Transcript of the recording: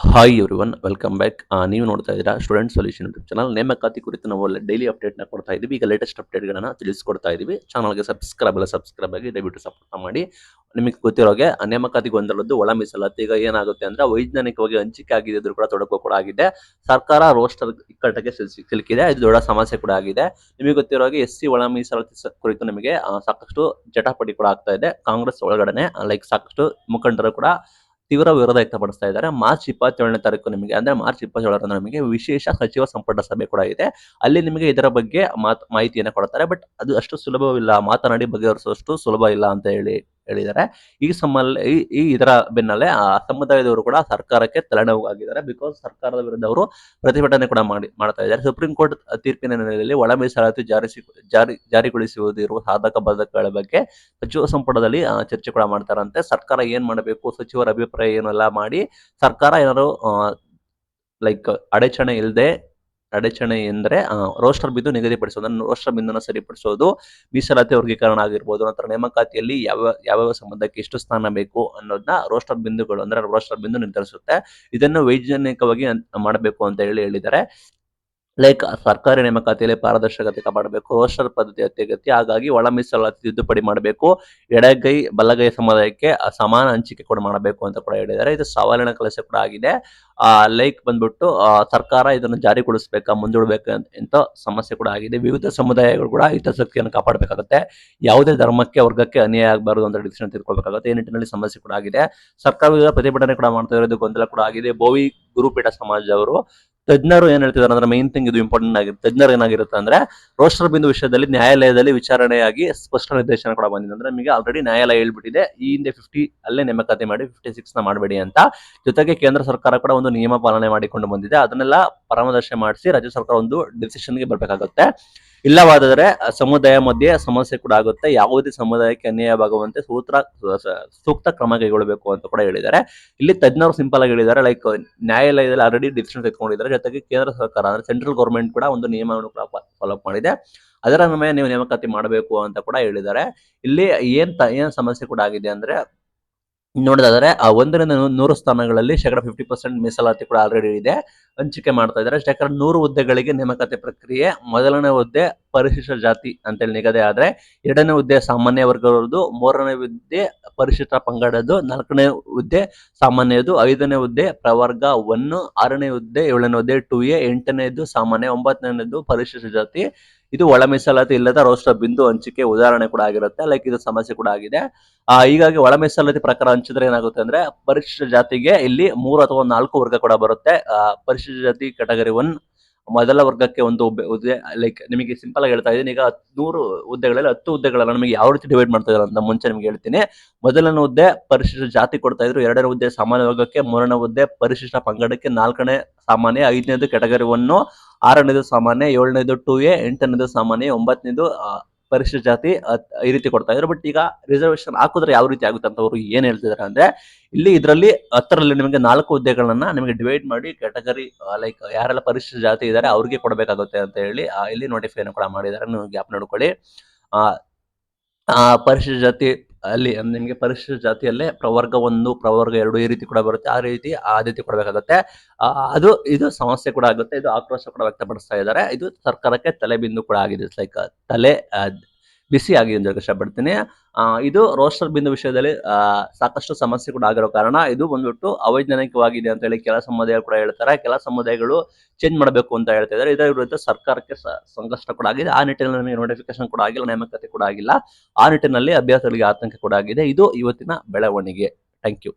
Hi everyone welcome back. ನೀವು ನೋಡ್ತಾ ಇದ್ದೀರಾ ಸ್ಟೂಡೆಂಟ್ ಸೊಲ್ಯೂಷನ್ ಯೂಟ್ಯೂಬ್ ಚಾನಲ್. ನೇಮಕಾತಿ ಕುರಿತು ನಾವು ಡೈಲಿ ಅಪ್ಡೇಟ್ನ ಕೊಡ್ತಾ ಇದ್ದೀವಿ. ಈಗ ಲೇಟೆಸ್ಟ್ ಅಪ್ಡೇಟ್ಗಳನ್ನು ತಿಳಿಸ್ಕೊಡ್ತಾ ಇದ್ದೀವಿ. ಚಾನಲ್ಗೆ ಸಬ್ಸ್ಕ್ರೈಬ್ ಆಗಿ ದಯವಿಟ್ಟು ಸಪೋರ್ಟ್ ಮಾಡಿ. ನಿಮಗೆ ಗೊತ್ತಿರೋಗೆ ನೇಮಕಾತಿ ಗೊಂದಲದ್ದು ಒಳ ಮೀಸಲಾತಿ ಈಗ ಏನಾಗುತ್ತೆ ಅಂದ್ರೆ ವೈಜ್ಞಾನಿಕವಾಗಿ ಹಂಚಿಕೆ ಆಗಿದ್ದು ಕೂಡ ತೊಡಕು ಕೂಡ ಆಗಿದೆ. ಸರ್ಕಾರ ರೋಸ್ಟರ್ ಇಕ್ಕಟ್ಟಿಗೆ ಸಿಲುಕಿದೆ. ಇದು ದೊಡ್ಡ ಸಮಸ್ಯೆ ಕೂಡ ಆಗಿದೆ. ನಿಮಗೆ ಗೊತ್ತಿರೋಗೆ SC ಒಳ ಮೀಸಲಾತಿ ಕುರಿತು ನಿಮಗೆ ಸಾಕಷ್ಟು ಜಟಾಪಟಿ ಕೂಡ ಆಗ್ತಾ ಇದೆ. ಕಾಂಗ್ರೆಸ್ ಒಳಗಡೆ ಸಾಕಷ್ಟು ಮುಖಂಡರು ಕೂಡ ತೀವ್ರ ವಿರೋಧ ವ್ಯಕ್ತಪಡಿಸ್ತಾ ಇದ್ದಾರೆ. ಮಾರ್ಚ್ 27ನೇ ತಾರೀಕು ನಿಮಗೆ ಅಂದ್ರೆ ಮಾರ್ಚ್ 27ರಂದು ನಮಗೆ ವಿಶೇಷ ಸಚಿವ ಸಂಪುಟ ಸಭೆ ಕೂಡ ಇದೆ. ಅಲ್ಲಿ ನಿಮಗೆ ಇದರ ಬಗ್ಗೆ ಮಾಹಿತಿಯನ್ನು ಕೊಡ್ತಾರೆ. ಬಟ್ ಅದು ಅಷ್ಟು ಸುಲಭವಿಲ್ಲ, ಮಾತನಾಡಿ ಬಗೆಹರಿಸುವಷ್ಟು ಸುಲಭ ಇಲ್ಲ ಅಂತ ಹೇಳಿದ್ದಾರೆ. ಈ ಇದರ ಬೆನ್ನಲ್ಲೇ ಆ ಸಮುದಾಯದವರು ಕೂಡ ಸರ್ಕಾರಕ್ಕೆ ತಲೆನೋವಾಗಿದ್ದಾರೆ. ಬಿಕಾಸ್ ಸರ್ಕಾರದ ವಿರುದ್ಧ ಅವರು ಪ್ರತಿಭಟನೆ ಕೂಡ ಮಾಡ್ತಾ ಇದ್ದಾರೆ. ಸುಪ್ರೀಂ ಕೋರ್ಟ್ ತೀರ್ಪಿನ ಹಿನ್ನೆಲೆಯಲ್ಲಿ ಒಳ ಮೀಸಲಾತಿ ಜಾರಿಗೊಳಿಸುವುದಿರುವ ಸಾಧಕ ಬಾಧಕಗಳ ಬಗ್ಗೆ ಸಚಿವ ಸಂಪುಟದಲ್ಲಿ ಚರ್ಚೆ ಕೂಡ ಮಾಡ್ತಾರಂತೆ. ಸರ್ಕಾರ ಏನ್ ಮಾಡಬೇಕು, ಸಚಿವರ ಅಭಿಪ್ರಾಯ ಏನೆಲ್ಲ ಮಾಡಿ ಸರ್ಕಾರ ಏನಾದ್ರು ಅಡಚಣೆ ಎಂದರೆ ರೋಸ್ಟರ್ ಬಿಂದು ನಿಗದಿಪಡಿಸೋದು, ರೋಸ್ಟರ್ ಬಿಂದುನ ಸರಿಪಡಿಸೋದು, ಮೀಸಲಾತಿ ವರ್ಗೀಕರಣ ಆಗಿರ್ಬೋದು, ನಂತರ ನೇಮಕಾತಿಯಲ್ಲಿ ಯಾವ ಸಂಬಂಧಕ್ಕೆ ಎಷ್ಟು ಸ್ಥಾನ ಬೇಕು ಅನ್ನೋದನ್ನ ರೋಸ್ಟರ್ ಬಿಂದು ನಿರ್ಧರಿಸುತ್ತೆ. ಇದನ್ನು ವೈಜ್ಞಾನಿಕವಾಗಿ ಮಾಡಬೇಕು ಅಂತ ಹೇಳಿದ್ದಾರೆ. ಸರ್ಕಾರಿ ನೇಮಕಾತಿಯಲ್ಲಿ ಪಾರದರ್ಶಕತೆ ಕಾಪಾಡಬೇಕು, ರೋಸ್ಟರ್ ಪದ್ಧತಿ ಅತ್ಯಗತ್ಯ. ಹಾಗಾಗಿ ಒಳ ಮೀಸಲಾತಿ ತಿದ್ದುಪಡಿ ಮಾಡಬೇಕು, ಎಡಗೈ ಬಲಗೈ ಸಮುದಾಯಕ್ಕೆ ಸಮಾನ ಹಂಚಿಕೆ ಕೂಡ ಮಾಡಬೇಕು ಅಂತ ಕೂಡ ಹೇಳಿದ್ದಾರೆ. ಇದು ಸವಾಲಿನ ಕೆಲಸ ಕೂಡ ಆಗಿದೆ. ಬಂದ್ಬಿಟ್ಟು ಸರ್ಕಾರ ಇದನ್ನು ಜಾರಿಗೊಳಿಸಬೇಕಾ, ಮುಂದೂಡಬೇಕಾ ಅಂತ ಸಮಸ್ಯೆ ಕೂಡ ಆಗಿದೆ. ವಿವಿಧ ಸಮುದಾಯಗಳು ಕೂಡ ಹಿತಾಸಕ್ತಿಯನ್ನು ಕಾಪಾಡಬೇಕಾಗುತ್ತೆ. ಯಾವುದೇ ಧರ್ಮಕ್ಕೆ ವರ್ಗಕ್ಕೆ ಅನ್ಯಾಯ ಆಗಬಾರದು ಅಂತ ಡಿಸಿಷನ್ ತೆಗೆದುಕೊಳ್ಬೇಕಾಗುತ್ತೆ. ಈ ನಿಟ್ಟಿನಲ್ಲಿ ಸಮಸ್ಯೆ ಕೂಡ ಆಗಿದೆ. ಸರ್ಕಾರದ ಪ್ರತಿಭಟನೆ ಕೂಡ ಮಾಡ್ತಾ ಇರೋದು ಗೊಂದಲ ಕೂಡ ಆಗಿದೆ. ಬೋವಿ ಗುರುಪೀಠ ಸಮಾಜದವರು ತಜ್ಞರು ಏನ್ ಹೇಳ್ತಿದ್ದಾರೆ ಅಂದ್ರೆ ಮೈನ್ ಥಿಂಗ್ ಇದು ಇಂಪಾರ್ಟೆಂಟ್ ಆಗಿರುತ್ತೆ. ತಜ್ಞರು ಏನಾಗಿರುತ್ತೆ ಅಂದ್ರೆ ರೋಸ್ಟರ್ ಬಿಂದು ವಿಷಯದಲ್ಲಿ ನ್ಯಾಯಾಲಯದಲ್ಲಿ ವಿಚಾರಣೆಯಾಗಿ ಸ್ಪಷ್ಟ ನಿರ್ದೇಶನ ಕೂಡ ಬಂದಿದೆ. ಅಂದ್ರೆ ನಿಮಗೆ ಆಲ್ರೆಡಿ ನ್ಯಾಯಾಲಯ ಹೇಳ್ಬಿಟ್ಟಿದೆ, ಈ ಹಿಂದೆ 50 ಅಲ್ಲೇ ನೇಮಕಾತಿ ಮಾಡಿ 56 ಮಾಡಬೇಡಿ ಅಂತ. ಜೊತೆಗೆ ಕೇಂದ್ರ ಸರ್ಕಾರ ಕೂಡ ಒಂದು ನಿಯಮ ಪಾಲನೆ ಮಾಡಿಕೊಂಡು ಬಂದಿದೆ. ಅದನ್ನೆಲ್ಲ ಪರಾಮರ್ಶೆ ಮಾಡಿಸಿ ರಾಜ್ಯ ಸರ್ಕಾರ ಒಂದು ಡಿಸಿಷನ್ಗೆ ಬರ್ಬೇಕಾಗುತ್ತೆ. ಇಲ್ಲವಾದರೆ ಸಮುದಾಯ ಮಧ್ಯೆ ಸಮಸ್ಯೆ ಕೂಡ ಆಗುತ್ತೆ. ಯಾವುದೇ ಸಮುದಾಯಕ್ಕೆ ಅನ್ಯಾಯವಾಗುವಂತೆ ಸೂಕ್ತ ಕ್ರಮ ಕೈಗೊಳ್ಳಬೇಕು ಅಂತ ಕೂಡ ಹೇಳಿದ್ದಾರೆ. ಇಲ್ಲಿ ತಜ್ಞರು ಸಿಂಪಲ್ ಆಗಿ ಹೇಳಿದ್ದಾರೆ, ನ್ಯಾಯಾಲಯದಲ್ಲಿ ಆಲ್ರೆಡಿ ಡಿಸಿಷನ್ ತೆಗೆದುಕೊಂಡಿದ್ದಾರೆ. ಜೊತೆಗೆ ಕೇಂದ್ರ ಸರ್ಕಾರ ಅಂದ್ರೆ ಸೆಂಟ್ರಲ್ ಗೌರ್ಮೆಂಟ್ ಕೂಡ ಒಂದು ನಿಯಮವನ್ನು ಕೂಡ ಫಾಲೋ ಅಪ್ ಮಾಡಿದೆ. ಅದರ ಮೇಲೆ ನೀವು ನೇಮಕಾತಿ ಮಾಡಬೇಕು ಅಂತ ಕೂಡ ಹೇಳಿದ್ದಾರೆ. ಇಲ್ಲಿ ಏನ್ ಸಮಸ್ಯೆ ಕೂಡ ಆಗಿದೆ ಅಂದ್ರೆ ನೋಡೋದಾದ್ರೆ 1ರಿಂದ 100 ಸ್ಥಾನಗಳಲ್ಲಿ 50% ಮೀಸಲಾತಿ ಕೂಡ ಆಲ್ರೆಡಿ ಇದೆ, ಹಂಚಿಕೆ ಮಾಡ್ತಾ ಇದ್ದಾರೆ. 100 ಹುದ್ದೆಗಳಿಗೆ ನೇಮಕಾತಿ ಪ್ರಕ್ರಿಯೆ. ಮೊದಲನೇ ಹುದ್ದೆ ಪರಿಶಿಷ್ಟ ಜಾತಿ ಅಂತೇಳಿ ನಿಗದಿ ಆದ್ರೆ, 2ನೇ ಹುದ್ದೆ ಸಾಮಾನ್ಯ ವರ್ಗದವರದು, 3ನೇ ಹುದ್ದೆ ಪರಿಶಿಷ್ಟ ಪಂಗಡದ್ದು, 4ನೇ ಹುದ್ದೆ ಸಾಮಾನ್ಯದು, 5ನೇ ಹುದ್ದೆ ಪ್ರವರ್ಗ 1, 6ನೇ ಹುದ್ದೆ 7ನೇ ಹುದ್ದೆ 2A, 8ನೇದು ಸಾಮಾನ್ಯ, 9ನೇದು ಪರಿಶಿಷ್ಟ ಜಾತಿ. ಇದು ಒಳ ಮೀಸಲಾತಿ ಇಲ್ಲದ ರೋಸ್ಟರ್ ಬಿಂದು ಹಂಚಿಕೆ ಉದಾಹರಣೆ ಕೂಡ ಆಗಿರುತ್ತೆ. ಇದು ಸಮಸ್ಯೆ ಕೂಡ ಆಗಿದೆ. ಹೀಗಾಗಿ ಒಳ ಮೀಸಲಾತಿ ಪ್ರಕಾರ ಹಂಚಿದ್ರೆ ಏನಾಗುತ್ತೆ ಅಂದ್ರೆ ಪರಿಶಿಷ್ಟ ಜಾತಿಗೆ ಇಲ್ಲಿ 3 ಅಥವಾ 4 ವರ್ಗ ಕೂಡ ಬರುತ್ತೆ. ಪರಿಶಿಷ್ಟ ಜಾತಿ ಕ್ಯಾಟಗರಿ 1 ಮೊದಲ ವರ್ಗಕ್ಕೆ ಒಂದು ಹುದ್ದೆ. ನಿಮಗೆ ಸಿಂಪಲ್ ಆಗಿ ಹೇಳ್ತಾ ಇದ್ದೀನಿ. ಈಗ 100 ಹುದ್ದೆಗಳಲ್ಲಿ 10 ಹುದ್ದೆಗಳನ್ನ ನಮಗೆ ಯಾವ ರೀತಿ ಡಿವೈಡ್ ಮಾಡ್ತಾ ಇದ್ದಾರೆ ಅಂತ ಮುಂಚೆ ನಿಮ್ಗೆ ಹೇಳ್ತೀನಿ. ಮೊದಲನೇ ಹುದ್ದೆ ಪರಿಶಿಷ್ಟ ಜಾತಿ ಕೊಡ್ತಾ ಇದ್ರು, 2ನೇ ಹುದ್ದೆ ಸಾಮಾನ್ಯ ವರ್ಗಕ್ಕೆ, 3ನೇ ಹುದ್ದೆ ಪರಿಶಿಷ್ಟ ಪಂಗಡಕ್ಕೆ, 4ನೇ ಸಾಮಾನ್ಯ, 5ನೇದು ಕ್ಯಾಟಗರಿ 1, 6ನೇದು ಸಾಮಾನ್ಯ, 7ನೇದು 2A, 8ನೇದು ಸಾಮಾನ್ಯ, 9ನೇದು ಪರಿಶಿಷ್ಟ ಜಾತಿ, ಈ ರೀತಿ ಕೊಡ್ತಾ ಇದ್ರು. ಬಟ್ ಈಗ ರಿಸರ್ವೇಶನ್ ಹಾಕಿದ್ರೆ ಯಾವ ರೀತಿ ಆಗುತ್ತೆ ಅಂತ ಅವರು ಏನ್ ಹೇಳ್ತಿದ್ದಾರೆ ಅಂದ್ರೆ, ಇದರಲ್ಲಿ 10ರಲ್ಲಿ ನಿಮಗೆ 4 ಹುದ್ದೆಗಳನ್ನ ನಿಮಗೆ ಡಿವೈಡ್ ಮಾಡಿ ಕ್ಯಾಟಗರಿ ಯಾರೆಲ್ಲ ಪರಿಶಿಷ್ಟ ಜಾತಿ ಇದ್ದಾರೆ ಅವ್ರಿಗೆ ಕೊಡಬೇಕಾಗುತ್ತೆ ಅಂತ ಹೇಳಿ ಇಲ್ಲಿ ನೋಟಿಫೈ ಕೂಡ ಮಾಡಿದ್ದಾರೆ. ನೀವು ಗ್ಯಾಪ್ ನೋಡ್ಕೊಳ್ಳಿ. ಪರಿಶಿಷ್ಟ ಜಾತಿ ಅಲ್ಲಿ ನಿಮಗೆ ಪರಿಶಿಷ್ಟ ಜಾತಿಯಲ್ಲೇ ಪ್ರವರ್ಗ 1, ಪ್ರವರ್ಗ 2 ಈ ರೀತಿ ಕೂಡ ಬರುತ್ತೆ. ಆ ರೀತಿ ಕೊಡಬೇಕಾಗುತ್ತೆ. ಇದು ಸಮಸ್ಯೆ ಕೂಡ ಆಗುತ್ತೆ. ಇದು ಆಕ್ರೋಶ ಕೂಡ ವ್ಯಕ್ತಪಡಿಸ್ತಾ ಇದ್ದಾರೆ. ಇದು ಸರ್ಕಾರಕ್ಕೆ ತಲೆಬಿಂದು ಕೂಡ ಆಗಿದೆ. ತಲೆ ಬಿಸಿ ಆಗಿದೆ ಅಂತ ಇಷ್ಟಪಡ್ತೀನಿ. ಇದು ರೋಸ್ಟರ್ ಬಿಂದು ವಿಷಯದಲ್ಲಿ ಸಾಕಷ್ಟು ಸಮಸ್ಯೆ ಕೂಡ ಆಗಿರೋ ಕಾರಣ ಇದು ಬಂದ್ಬಿಟ್ಟು ಅವೈಜ್ಞಾನಿಕವಾಗಿದೆ ಅಂತ ಹೇಳಿ ಕೆಲ ಸಮುದಾಯಗಳು ಕೂಡ ಹೇಳ್ತಾರೆ. ಕೆಲ ಸಮುದಾಯಗಳು ಚೇಂಜ್ ಮಾಡಬೇಕು ಅಂತ ಹೇಳ್ತಾ ಇದ್ದಾರೆ. ಇದರ ವಿರುದ್ಧ ಸರ್ಕಾರಕ್ಕೆ ಸಂಕಷ್ಟ ಕೂಡ ಆಗಿದೆ. ಆ ನಿಟ್ಟಿನಲ್ಲಿ ನಮಗೆ ನೋಟಿಫಿಕೇಶನ್ ಕೂಡ ಆಗಿಲ್ಲ, ನೇಮಕಾತಿ ಕೂಡ ಆಗಿಲ್ಲ. ಆ ನಿಟ್ಟಿನಲ್ಲಿ ಅಭ್ಯರ್ಥಿಗಳಿಗೆ ಆತಂಕ ಕೂಡ ಆಗಿದೆ. ಇದು ಇವತ್ತಿನ ಬೆಳವಣಿಗೆ. Thank you.